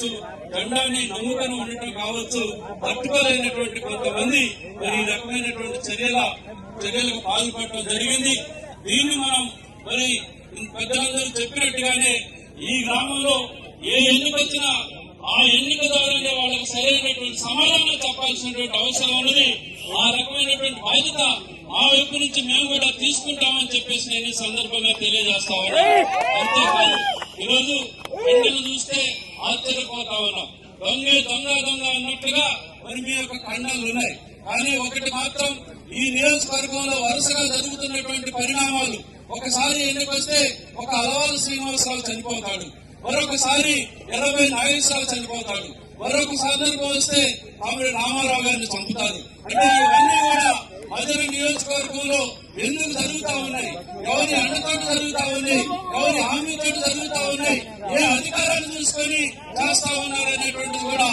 కావచ్చు, జెండాని నమ్ముకొని ఉండటం కావచ్చు, తట్టుకోలేనటువంటి కొంతమంది మరి ఈ రకమైనటువంటి చర్యలకు పాల్పడటం జరిగింది. దీన్ని మనం మరి పెద్దలందరూ చెప్పినట్టుగానే ఈ గ్రామంలో ఏ ఎన్నిక వచ్చినా ఆ ఎన్నిక ద్వారానే వాళ్ళకి సరైనటువంటి సమాధానం చెప్పాల్సినటువంటి అవసరం ఉన్నది. ఆ రకమైనటువంటి బాధ్యత మా వైపు నుంచి మేము కూడా తీసుకుంటామని చెప్పేసి నేను ఈ సందర్భంగా తెలియజేస్తా ఉన్నా. అంతేకాదు ఈరోజు ఎండలు చూస్తే ఆశ్చర్యపోతా ఉన్నాం. దొంగ అన్నట్టుగా మరి మీ యొక్క ఖండాలు ఉన్నాయి. కానీ ఒకటి మాత్రం ఈ నియోజకవర్గంలో వరుసగా జరుగుతున్నటువంటి పరిణామాలు, ఒకసారి ఎన్నికొస్తే ఒక అలవాలు శ్రీనివాసరావు చనిపోతాడు, మరొకసారి 80 నాగేశ్వరరావు చనిపోతాడు, మరొక సందర్భం వస్తే ఆమె రామారావు గారిని చంపుతారు. అంటే ఇవన్నీ కూడా మధుర నియోజకవర్గంలో ఎందుకు జరుగుతా ఉన్నాయి, ఎవరి అండతోటి జరుగుతా ఉన్నాయి, ఎవరి హామీతోటి జరుగుతా ఉన్నాయి, ఏ అధికారాన్ని చూసుకొని చేస్తా ఉన్నారు అనేటువంటిది కూడా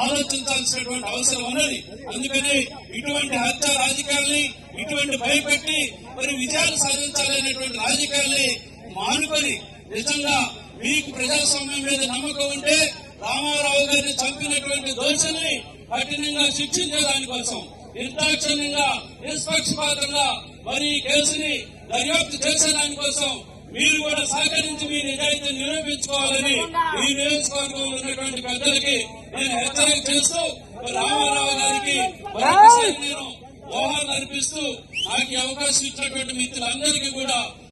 ఆలోచించాల్సినటువంటి అవసరం ఉన్నది. అందుకని ఇటువంటి హత్య రాజకీయాల్ని, ఇటువంటి భయపెట్టి మరి విజయాలు సాధించాలనేటువంటి రాజకీయాల్ని మానుకొని నిజంగా మీకు ప్రజాస్వామ్యం మీద నమ్మకం ఉంటే రామారావు గారిని చంపినటువంటి దోషుల్ని కఠినంగా శిక్షించే దానికోసం, నిర్దాక్షిణ్యంగా నిష్పక్షపాతంగా మరి ఈ కేసుని దర్యాప్తు చేసే దానికోసం మీరు కూడా సహకరించి మీ నిజాయితీని నిరూపించుకోవాలని ఈ నియోజకవర్గంలో ఉన్నటువంటి పెద్దలకి నేను హెచ్చరిక చేస్తూ రామారావు గారికి మరొకసారి నేను దోహాలు అర్పిస్తూ నాకు అవకాశం ఇచ్చినటువంటి మిత్రులందరికీ కూడా